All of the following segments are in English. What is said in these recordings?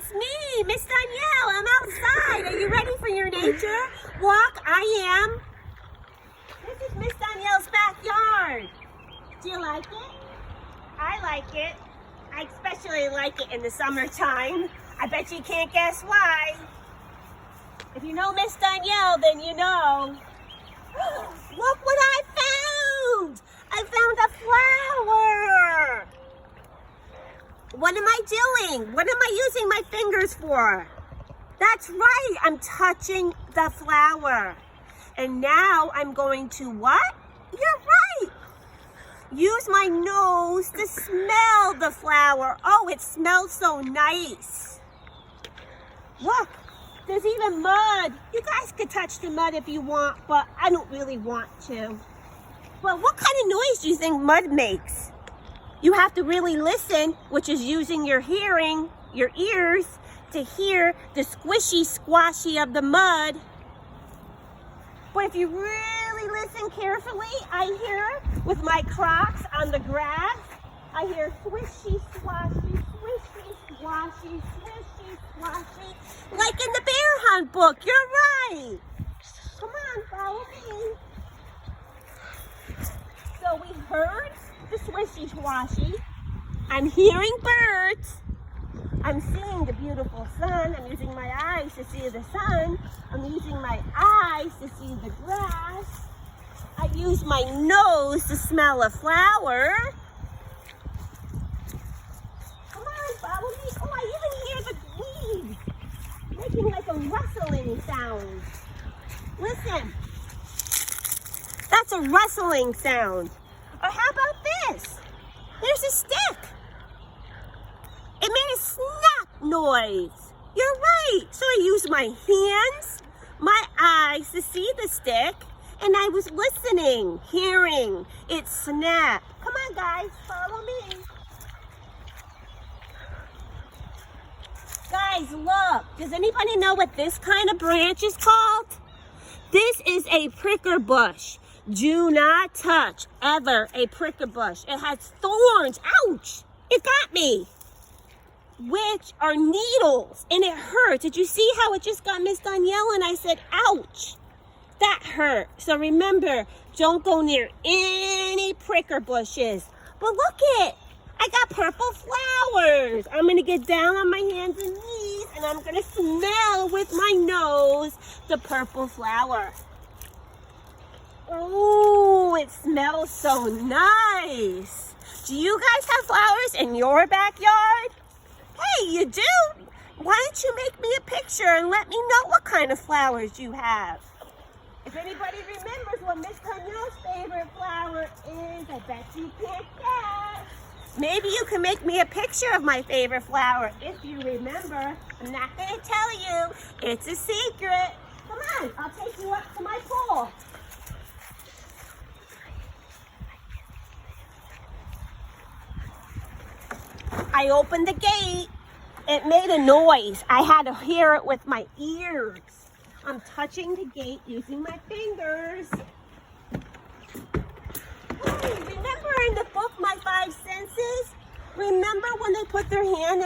it's me, Miss Danielle. I'm outside. Are you ready for your nature walk? I am. This is Miss Danielle's backyard. Do you like it? I like it. I especially like it in the summertime. I bet you can't guess why. If you know Miss Danielle, then you know. Look what I found! I found a flower! What am I doing? What am I using my fingers for? That's right, I'm touching the flower. And now I'm going to what? You're right! Use my nose to smell the flower. Oh, it smells so nice. Look, there's even mud. You guys could touch the mud if you want, but I don't really want to. But what kind of noise do you think mud makes? You have to really listen, which is using your hearing, your ears, to hear the squishy, squashy of the mud. But if you really listen carefully, I hear with my Crocs on the grass, I hear swishy, swashy, swishy, swashy, swishy, swashy, like in the Bear Hunt book. You're right. Come on, follow me. So we heard the swishy, swashy. I'm hearing birds. I'm seeing the beautiful sun. I'm using my eyes to see the sun. I'm using my eyes to see the grass. I use my nose to smell a flower. Come on, follow me. Oh, I even hear the leaves making like a rustling sound. Listen. That's a rustling sound. Or how about this? There's a stick. It made a snap noise. You're right. So I used my hands, my eyes to see the stick, and I was listening, hearing it snap. Come on, guys, follow me. Guys, look. Does anybody know what this kind of branch is called? This is a pricker bush. Do not touch, ever, a pricker bush. It has thorns. Ouch! It got me. Which are needles, and it hurts. Did you see how it just got Miss Danielle and I said, ouch? That hurt. So remember, don't go near any pricker bushes. But look it, I got purple flowers. I'm going to get down on my hands and knees, and I'm going to smell with my nose the purple flower. Oh, it smells so nice. Do you guys have flowers in your backyard? Hey, you do? Why don't you make me a picture and let me know what kind of flowers you have? If anybody remembers what Miss Danielle's favorite flower is, I bet you can't guess. Maybe you can make me a picture of my favorite flower if you remember. I'm not going to tell you. It's a secret. Come on, I'll take you up to my pool. I opened the gate. It made a noise. I had to hear it with my ears. I'm touching the gate using my fingers. Hey, remember in the book, My Five Senses? Remember when they put their hand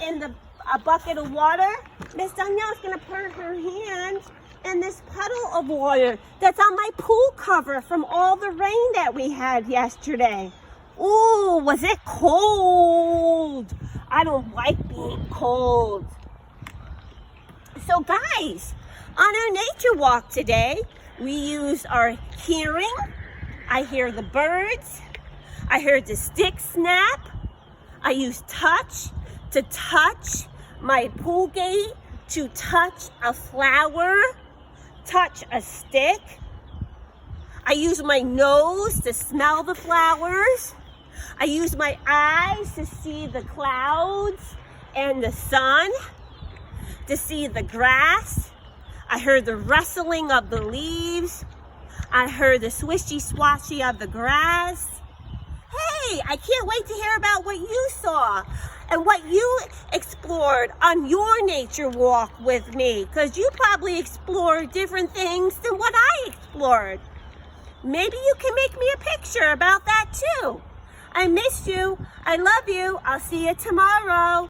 in a bucket of water? Miss Danielle's gonna put her hand in this puddle of water that's on my pool cover from all the rain that we had yesterday. Ooh, was it cold? I don't like being cold. So guys, on our nature walk today, we used our hearing. I hear the birds. I heard the stick snap. I used touch to touch my pool gate, to touch a flower, touch a stick. I used my nose to smell the flowers. I use my eyes to see the clouds and the sun, to see the grass. I heard the rustling of the leaves. I heard the swishy swashy of the grass. Hey, I can't wait to hear about what you saw and what you explored on your nature walk with me, because you probably explored different things than what I explored. Maybe you can make me a picture about that too. I miss you. I love you. I'll see you tomorrow.